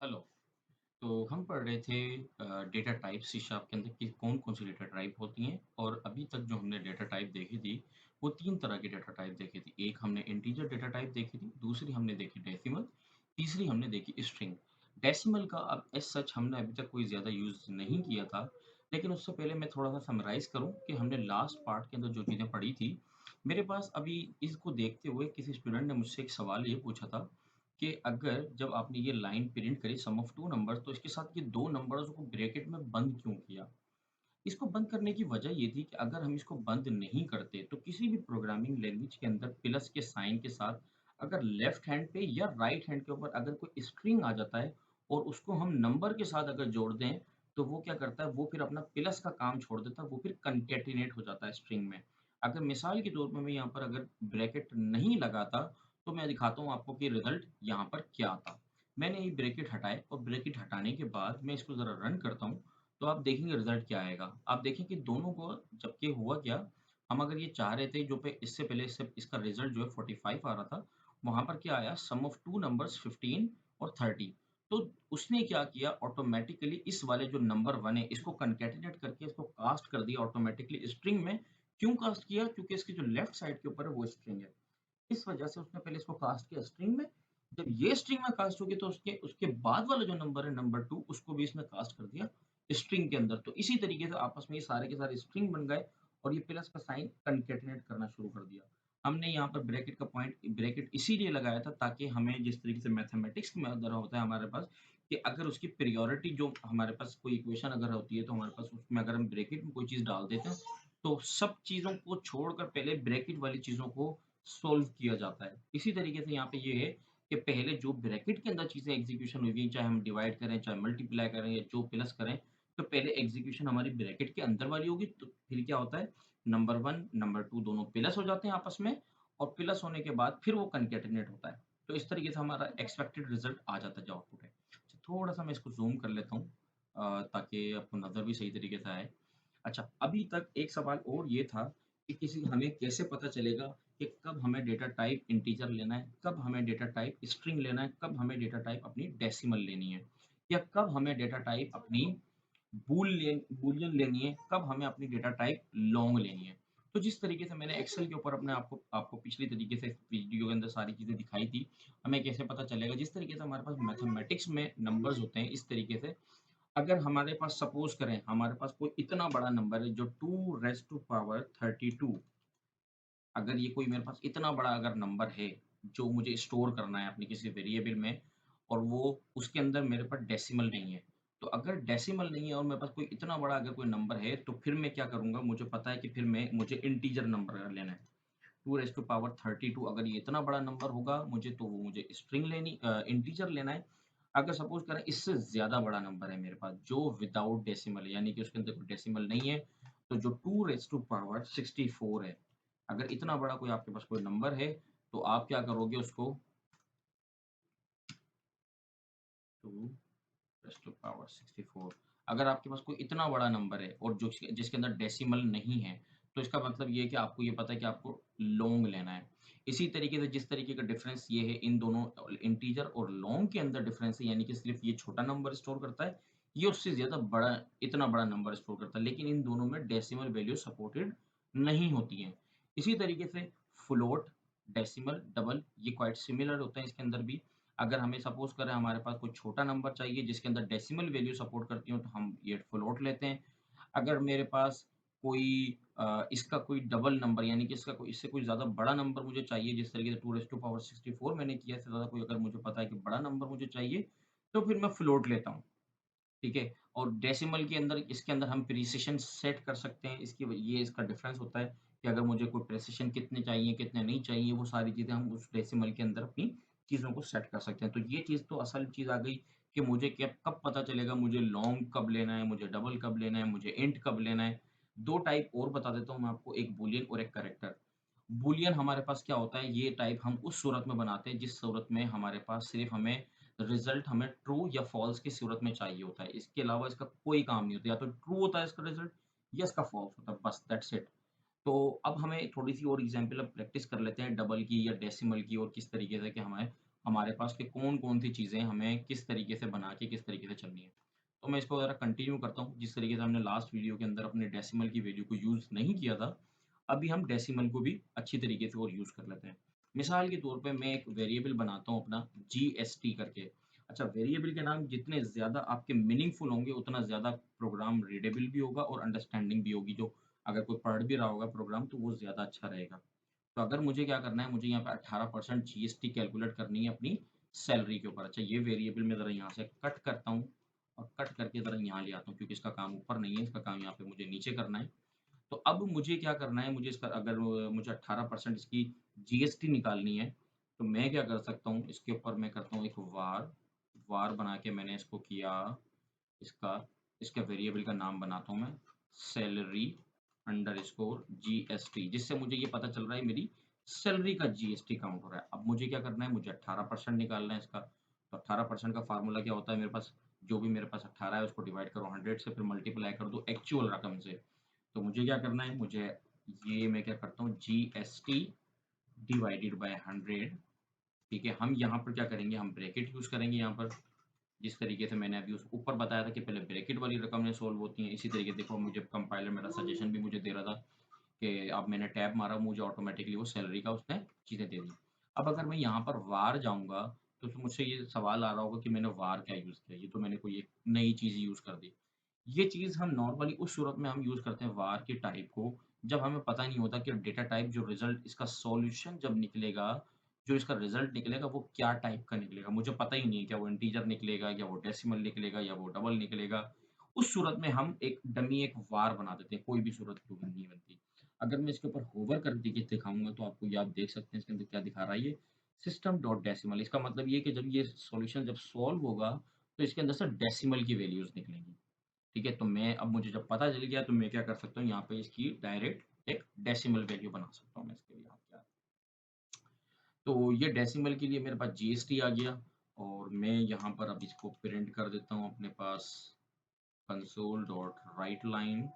Hello. तो हम पढ़ रहे थे डेटा टाइप सी शार्प के अंदर कि कौन-कौन सी डेटा टाइप होती हैं और अभी तक जो हमने डेटा टाइप देखी थी, वो 3 तरह की डेटा टाइप देखी थी। एक हमने इंटीजर डेटा टाइप देखी थी, दूसरी हमने देखी डेसिमल, तीसरी हमने देखी स्ट्रिंग। डेसिमल का अब एज़ सच हमने अभी तक कोई ज़्यादा यूज़ नहीं किया था, लेकिन उससे पहले मैं थोड़ा-सा समराइज़ करूँ कि हमने लास्ट पार्ट के अंदर जो चीज़ें पढ़ी थी, मेरे पास अभी इसको देखते हुए किसी स्टूडेंट ने मुझसे एक सवाल ये पूछा था कि अगर जब आपने ये लाइन प्रिंट करी सम ऑफ 2 नंबर्स तो इसके साथ ये 2 नंबर्स को ब्रैकेट में बंद क्यों किया? इसको बंद करने की वजह ये थी कि अगर हम इसको बंद नहीं करते तो किसी भी प्रोग्रामिंग लैंग्वेज के अंदर प्लस के साइन के साथ अगर लेफ्ट हैंड पे या राइट हैंड के ऊपर अगर कोई स्ट्रिंग आ जाता है और उसको हम नंबर के साथ अगर जोड़ दें, तो वो क्या करता है वो फिर अपना प्लस का काम छोड़ देता है, वो फिर कॉन्कैटिनेट हो जाता है स्ट्रिंग में। अगर मिसाल के तौर पे मैं यहाँ पर अगर ब्रैकेट नहीं लगाता, तो मैं दिखाता हूँ आपको कि रिज़ल्ट यहाँ पर क्या आता। मैंने ये ब्रैकेट हटाए और ब्रैकेट हटाने के बाद मैं इसको ज़रा रन करता हूँ, तो आप देखेंगे रिज़ल्ट क्या आएगा। आप देखें कि दोनों को जबकि हुआ क्या, हम अगर ये चाह रहे थे जो पे इससे पहले इससे इसका रिज़ल्ट जो है 45 आ रहा था, वहाँ पर क्या आया सम ऑफ 2 नंबर्स 15 और 30। तो उसने क्या किया ऑटोमैटिकली इस वाले जो नंबर 1 है इसको कॉन्कैटिनेट करके इसको कास्ट कर दिया ऑटोमैटिकली स्ट्रिंग में। क्यों कास्ट किया? क्योंकि इसकी जो लेफ्ट साइड के ऊपर है वो स्ट्रिंग है। इस वजह से उसने पहले इसको कास्ट किया स्ट्रिंग में, जब ये स्ट्रिंग में कास्ट हो गई तो उसके उसके बाद वाला जो नंबर है नंबर 2 उसको भी इसने कास्ट कर दिया स्ट्रिंग के अंदर। तो इसी तरीके से आपस में ये सारे के सारे स्ट्रिंग बन गए और ये प्लस का साइन कॉन्कैटिनेट करना शुरू कर दिया। हमने यहाँ पर ब्रैकेट का पॉइंट ब्रैकेट इसीलिए लगाया था ताकि हमें जिस तरीके से मैथमेटिक्स में अगर होता है हमारे पास कि अगर उसकी प्रायोरिटी जो हमारे पास कोई इक्वेशन अगर होती है तो हमारे पास उसमें अगर हम ब्रैकेट में कोई चीज़ डाल देते हैं, तो सब चीज़ों को छोड़कर पहले ब्रैकेट वाली चीज़ों को सॉल्व किया जाता है। इसी तरीके से यहाँ पे ये है कि पहले जो ब्रैकेट के अंदर चीज़ें एग्ज़ीक्यूशन हुई, चाहे हम डिवाइड करें, चाहे मल्टीप्लाई करें या जो प्लस करें, तो पहले एग्ज़ीक्यूशन हमारी ब्रैकेट के अंदर वाली होगी, तो फिर क्या होता है नंबर 1, नंबर 2 दोनों प्लस हो जाते हैं आपस में और प्लस होने के बाद फिर वो कॉन्कैटिनेट होता है। तो इस तरीके से हमारा एक्सपेक्टेड रिज़ल्ट आ जाता है जो आउटपुट है। अच्छा थोड़ा-सा मैं इसको ज़ूम कर लेता हूँ ताकि आपको नज़र भी सही तरीके से आए। अच्छा, अभी तक एक सवाल और ये था कि किसी हमें कैसे पता चलेगा कि कब हमें डेटा टाइप इंटीजर लेना है, कब हमें डेटा टाइप स्ट्रिंग लेना है, कब हमें डेटा टाइप अपनी डेसिमल लेनी है या कब हमें डेटा टाइप अपनी बूलियन लेनी है, कब हमें अपनी डेटा टाइप लॉन्ग लेनी है। तो जिस तरीके से मैंने एक्सेल के ऊपर अपने आपको आपको पिछली तरीके से वीडियो के अंदर सारी चीज़ें दिखाई थी, हमें कैसे पता चलेगा जिस तरीके से हमारे पास मैथमेटिक्स में नंबर्स होते हैं इस तरीके से अगर हमारे पास सपोज़ करें, हमारे पास कोई इतना बड़ा नंबर है जो 2 रेज़ टू पावर 32 अगर ये कोई मेरे पास इतना बड़ा अगर नंबर है, जो मुझे स्टोर करना है अपने किसी वेरिएबल में और वो उसके अंदर मेरे पास डेसिमल नहीं है। तो अगर डेसिमल नहीं है और मेरे पास कोई इतना बड़ा अगर कोई नंबर है, तो फिर मैं क्या करूँगा, मुझे पता है कि फिर मैं मुझे इंटीजर नंबर लेना है। 2 रेज़ टू पावर 32 अगर ये इतना बड़ा नंबर होगा मुझे तो वो मुझे स्ट्रिंग इंटीजर लेना है। अगर सपोज़ करें इससे ज़्यादा बड़ा नंबर है मेरे पास जो विदाउट डेसिमल है यानी कि उसके अंदर कोई डेसिमल नहीं है, तो जो 2 रेज़ टू पावर 64 है, अगर इतना बड़ा कोई आपके पास कोई नंबर है, तो आप क्या करोगे उसको 2 रेज़ टू पावर 64 अगर आपके पास कोई इतना बड़ा नंबर है और जो जिसके अंदर डेसिमल नहीं है, तो इसका मतलब ये है कि आपको ये पता है कि आपको लॉन्ग लेना है। इसी तरीके से जिस तरीके का डिफरेंस ये है इन दोनों इंटीजर और लॉन्ग के अंदर डिफरेंस है यानी कि सिर्फ़ ये छोटा नंबर स्टोर करता है, ये उससे ज़्यादा बड़ा इतना बड़ा नंबर स्टोर करता है, लेकिन इन दोनों में डेसिमल वैल्यू सपोर्टेड नहीं होती हैं। इसी तरीके से फ्लोट, डेसिमल, डबल ये क्वाइट सिमिलर होते हैं इसके अंदर भी। अगर हमें सपोज़ करें हमारे पास कोई छोटा नंबर चाहिए जिसके अंदर डेसिमल वैल्यू सपोर्ट करती हो तो हम ये फ्लोट लेते हैं। अगर मेरे पास कोई इसका कोई डबल नंबर यानी कि इसका कोई इससे कोई ज़्यादा बड़ा नंबर मुझे चाहिए जिस तरीके से 2 रेज़ टू पावर 64 मैंने किया इससे ज़्यादा कोई अगर मुझे पता है कि बड़ा नंबर मुझे चाहिए, तो फिर मैं फ्लोट लेता हूँ। ठीक है? और डेसिमल के अंदर इसके अंदर हम प्रिसिशन सेट कर सकते हैं। इसकी व ये इसका डिफ़रेंस होता है कि अगर मुझे कोई प्रिसिशन कितने चाहिए, कितने नहीं चाहिए, वो सारी चीज़ें हम उस डेसिमल के अंदर अपनी चीज़ों को सेट कर सकते हैं। तो ये चीज़ तो असल चीज़ आ गई कि मुझे क्या कब पता चलेगा मुझे लॉन्ग कब लेना है, मुझे डबल कब लेना है, मुझे इंट कब लेना है। 2 टाइप और बता देता हूँ मैं आपको, एक बूलियन और एक करैक्टर। बूलियन हमारे पास क्या होता है, ये टाइप हम उस सूरत में बनाते हैं जिस सूरत में हमारे पास सिर्फ़ रिज़ल्ट हमें ट्रू या फ़ॉल्स की सूरत में चाहिए होता है। इसके अलावा इसका कोई काम नहीं होता, या तो ट्रू होता है इसका रिज़ल्ट या इसका फ़ॉल्स होता है, बस दैट्स इट। तो अब हमें थोड़ी-सी और एग्ज़ाम्पल अब प्रैक्टिस कर लेते हैं डबल की या डेसिमल की और किस तरीके से कि हमें हमारे पास कि कौन-कौन सी चीज़ें हमें किस तरीके से बना के किस तरीके से चलनी है। तो मैं इसको ज़रा कंटिन्यू करता हूँ, जिस तरीके से हमने लास्ट वीडियो के अंदर अपने डेसिमल की वैल्यू को यूज़ नहीं किया था, अभी हम डेसिमल को भी अच्छी तरीके से और यूज़ कर लेते हैं। मिसाल के तौर पे मैं एक वेरिएबल बनाता हूँ अपना जीएसटी करके। अच्छा, वेरिएबल के नाम जितने ज़्यादा आपके मीनिंगफुल होंगे, उतना ज़्यादा प्रोग्राम रीडेबल भी होगा और अंडरस्टैंडिंग भी होगी, जो अगर कोई पढ़ भी रहा होगा प्रोग्राम तो वो ज़्यादा अच्छा रहेगा। तो अगर मुझे क्या करना है, मुझे यहाँ पे 18% जीएसटी कैलकुलेट करनी है अपनी सैलरी के ऊपर। अच्छा, ये वेरिएबल मैं ज़रा यहाँ से कट करता हूँ और कट करके ज़रा यहाँ ले आता हूँ, क्योंकि इसका काम ऊपर नहीं है, इसका काम यहाँ पे मुझे नीचे करना है। तो अब मुझे क्या करना है, मुझे इसका अगर मुझे 18% इसकी जीएसटी निकालनी है, तो मैं क्या कर सकता हूँ, इसके ऊपर मैं करता हूँ एक var, var बना के मैंने इसको किया इसका इसका वेरिएबल का नाम बनाता हूँ मैं सैलरी अंडरस्कोर जीएसटी, जिससे मुझे ये पता चल रहा है मेरी सैलरी का जीएसटी काउंट हो रहा है। अब मुझे क्या करना है, मुझे 18% निकालना है इसका। तो 18% का फार्मूला क्या होता है मेरे पास, जो भी मेरे पास 18 है उसको डिवाइड करो 100 से, फिर मल्टीप्लाई कर दो एक्चुअल रकम से। तो मुझे क्या करना है, मुझे ये मैं क्या करता हूँ, जीएसटी डिवाइडेड बाय 100। ठीक है, हम यहाँ पर क्या करेंगे, हम ब्रैकेट यूज़ करेंगे यहाँ पर। जिस तरीके से मैंने अभी उस ऊपर बताया था कि पहले ब्रैकेट वाली रकमें सॉल्व होती हैं, इसी तरीके देखो मुझे कंपाइलर मेरा सजेशन भी मुझे दे रहा था कि अब मैंने टैब मारा, मुझे ऑटोमेटिकली वो सैलरी का उसने चीज़ें दे दी। अब अगर मैं यहाँ पर वार जाऊँगा, तो फिर मुझसे ये सवाल आ रहा होगा कि मैंने वार क्या यूज़ किया? ये तो मैंने कोई एक नई चीज़ यूज़ कर दी। ये चीज़ हम नॉर्मली उस सूरत में हम यूज़ करते हैं var के टाइप को, जब हमें पता नहीं होता कि डेटा टाइप जो रिज़ल्ट इसका सॉल्यूशन जब निकलेगा, जो इसका रिज़ल्ट निकलेगा वो क्या टाइप का निकलेगा। मुझे पता ही नहीं है क्या वो इंटीजर निकलेगा या वो डेसिमल निकलेगा या वो डबल निकलेगा। उस सूरत में हम एक डमी एक var बना देते हैं, कोई भी सूरत क्यों नहीं बनती। अगर मैं इसके ऊपर होवर करके दिखाऊँगा तो आपको ये आप देख सकते हैं इसके अंदर क्या दिखा रहा है ये सिस्टम डॉट डेसिमल। इसका मतलब ये है कि जब ये सॉल्यूशन जब सॉल्व होगा, तो इसके अंदर से डेसिमल की वैल्यूज़ निकलेंगी। ठीक है, तो मैं अब मुझे जब पता चल गया तो मैं क्या कर सकता हूँ, यहाँ पे इसकी डायरेक्ट एक डेसिमल वैल्यू बना सकता हूँ मैं इसके लिए। आप क्या, तो ये डेसिमल के लिए मेरे पास जीएसटी आ गया और मैं यहाँ पर अब इसको प्रिंट कर देता हूँ अपने पास console dot write line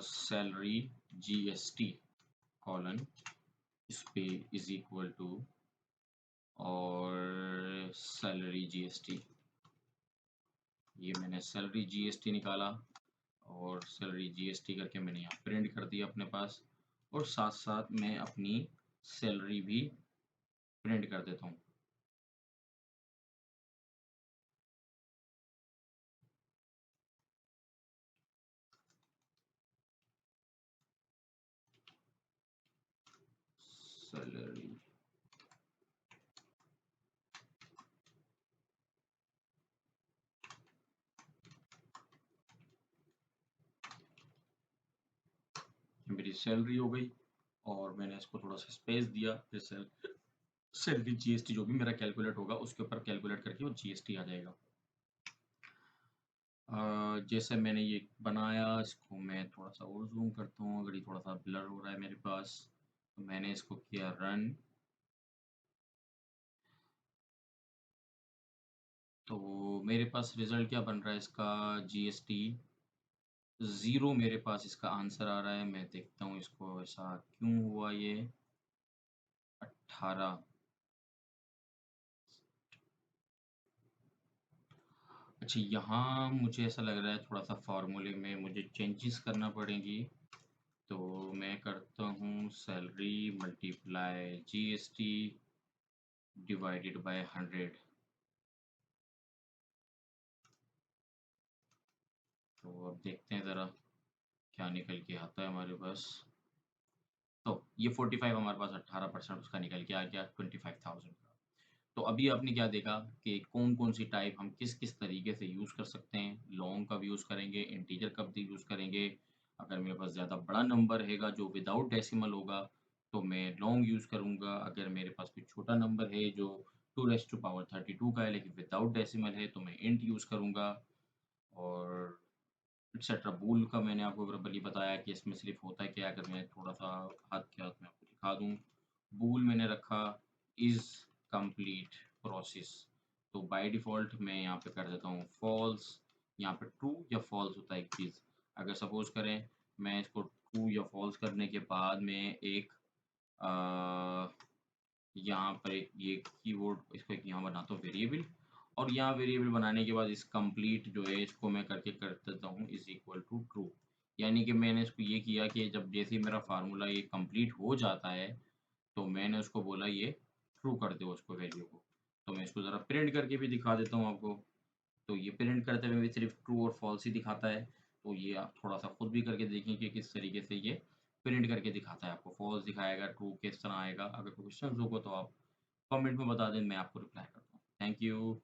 salary GST colon इस पे इज इक्वल टू और सैलरी जीएसटी। ये मैंने सैलरी जीएसटी निकाला और सैलरी जीएसटी करके मैंने यहाँ प्रिंट कर दिया अपने पास, और साथ-साथ मैं अपनी सैलरी भी प्रिंट कर देता हूँ। सैलरी मेरी सैलरी हो गई और मैंने इसको थोड़ा-सा स्पेस दिया, फिर सैलरी जीएसटी जो भी मेरा कैलकुलेट होगा उसके ऊपर कैलकुलेट करके वो जीएसटी आ जाएगा। जैसे मैंने ये बनाया, इसको मैं थोड़ा-सा और ज़ूम करता हूँ, अगर ये थोड़ा-सा ब्लर हो रहा है मेरे पास, तो मैंने इसको किया रन। तो मेरे पास रिज़ल्ट क्या बन रहा है इसका, जीएसटी 0 मेरे पास इसका आंसर आ रहा है। मैं देखता हूँ इसको ऐसा क्यों हुआ ये 18। अच्छा, यहाँ मुझे ऐसा लग रहा है थोड़ा-सा फ़ॉर्मूले में मुझे चेंजेस करना पड़ेंगी। तो मैं करता हूँ salary multiply GST divided by 100। तो अब देखते हैं ज़रा क्या निकल के आता है हमारे पास। तो ये 45 हमारे पास 18% उसका निकल के आ गया 25,000 का। तो अभी आपने क्या देखा कि कौन-कौन सी टाइप हम किस-किस तरीके से यूज़ कर सकते हैं। लॉन्ग कब यूज़ करेंगे, इंटीजर कब यूज़ करेंगे। अगर मेरे पास ज़्यादा बड़ा नंबर रहेगा जो विदाउट डेसिमल होगा, तो मैं लॉन्ग यूज़ करूँगा। अगर मेरे पास कोई छोटा नंबर है जो 2 रेज़ टू पावर 32 का है लेकिन विदाउट डेसिमल है, तो मैं इंट यूज़ करूँगा। और एटसेट्रा बूल का मैंने आपको वर्बली बताया कि इसमें सिर्फ होता है क्या, अगर मैं थोड़ा-सा हाथ के हाथ में आपको दिखा दूँ, बूल मैंने रखा इज़ कंप्लीट प्रोसेस। तो बाय डिफ़ॉल्ट मैं यहाँ पे कर देता हूँ फ़ॉल्स, यहाँ पे ट्रू या फ़ॉल्स होता है एक चीज़। अगर सपोज़ करें मैं इसको ट्रू या फ़ॉल्स करने के बाद मैं एक अ, यहाँ पर एक ये कीवर्ड इसको एक यहाँ बनाता हूँ वेरिएबल, और यहाँ वेरिएबल बनाने के बाद इस कंप्लीट जो है इसको मैं करके कर देता हूँ इज़ इक्वल टू ट्रू। यानी कि मैंने इसको ये किया कि जब जैसे ही मेरा फ़ॉर्मूला ये कंप्लीट हो जाता है, तो मैंने उसको बोला ये ट्रू कर दो उसको वैल्यू को। तो मैं इसको ज़रा प्रिंट करके भी दिखा देता हूँ आपको। तो ये प्रिंट करते हुए भी सिर्फ़ ट्रू और फ़ॉल्स ही दिखाता है। तो ये आप थोड़ा-सा खुद भी करके देखें कि किस तरीके से ये प्रिंट करके दिखाता है आपको। फ़ॉल्स दिखाएगा, ट्रू किस तरह आएगा। अगर कोई क्वेश्चन्स होगा तो आप कमेंट में बता दें, मैं आपको रिप्लाई करता हूँ। Thank you.